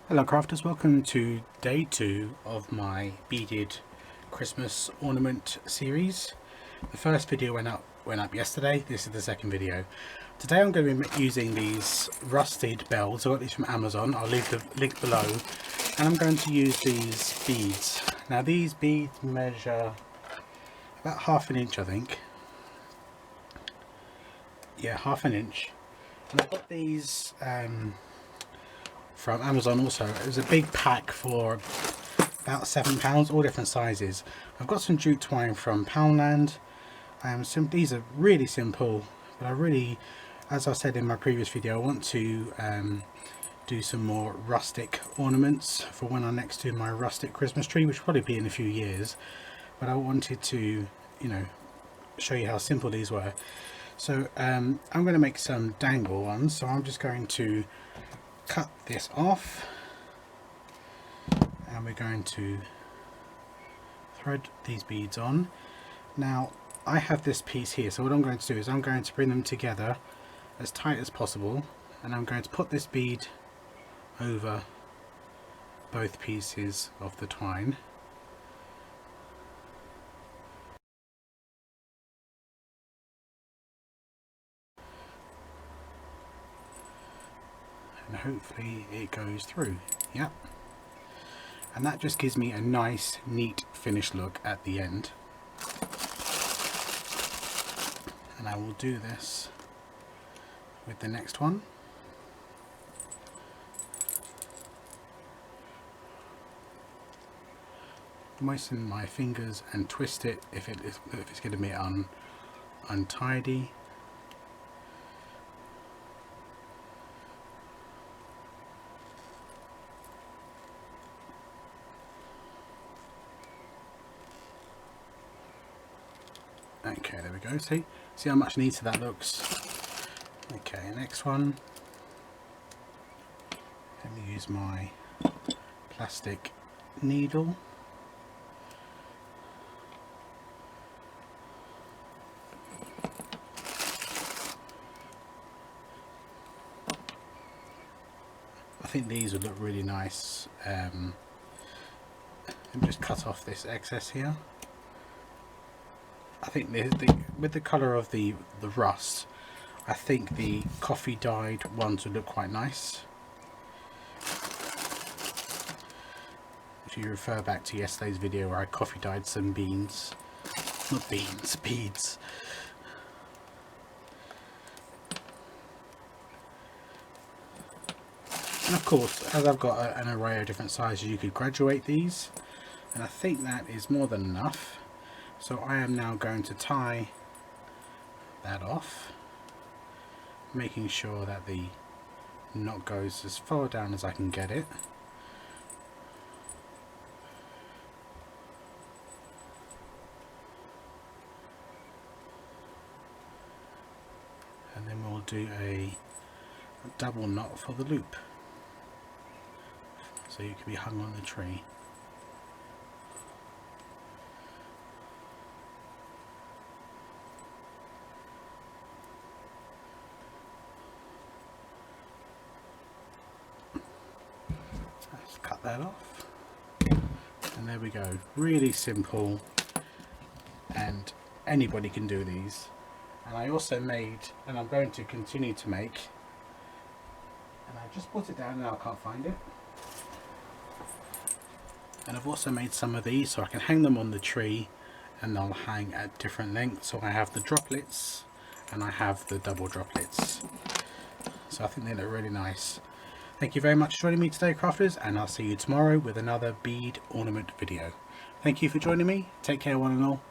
Hello crafters, welcome to day 2 of my beaded Christmas ornament series. The first video went up yesterday. This is the second video. Today I'm going to be using these rusted bells. I got these from Amazon. I'll leave the link below. And I'm going to use these beads. Now these beads measure about ½ inch, I think. Yeah, ½ inch. And I've got these from Amazon also. It was a big pack for about £7, all different sizes. I've got some jute twine from Poundland. These are really simple, but I really, as I said in my previous video, I want to do some more rustic ornaments for when I next do my rustic Christmas tree, which will probably be in a few years. But I wanted to, show you how simple these were. So I'm going to make some dangle ones. So I'm just going to cut this off, and we're going to thread these beads on. Now I have this piece here, so what I'm going to do is I'm going to bring them together as tight as possible, and I'm going to put this bead over both pieces of the twine. And hopefully it goes through. Yep. And that just gives me a nice, neat finished look at the end. And I will do this with the next one. Moisten my fingers and twist it if it's going to be untidy. Okay, there we go. See how much neater that looks. Okay, next one. Let me use my plastic needle. I think these would look really nice. Let me just cut off this excess here. I think with the colour of the rust, I think the coffee dyed ones would look quite nice. If you refer back to yesterday's video where I coffee dyed some beads. And of course, as I've got an array of different sizes, you could graduate these, and I think that is more than enough. So I am now going to tie that off, making sure that the knot goes as far down as I can get it. And then we'll do a double knot for the loop, so you can be hung on the tree. Cut that off, and there we go. Really simple, and anybody can do these. And I also made, and I'm going to continue to make, and I just put it down now, I can't find it. And I've also made some of these so I can hang them on the tree, and they'll hang at different lengths. So I have the droplets and I have the double droplets, so I think they look really nice. Thank you very much for joining me today, crafters, and I'll see you tomorrow with another bead ornament video. Thank you for joining me. Take care, one and all.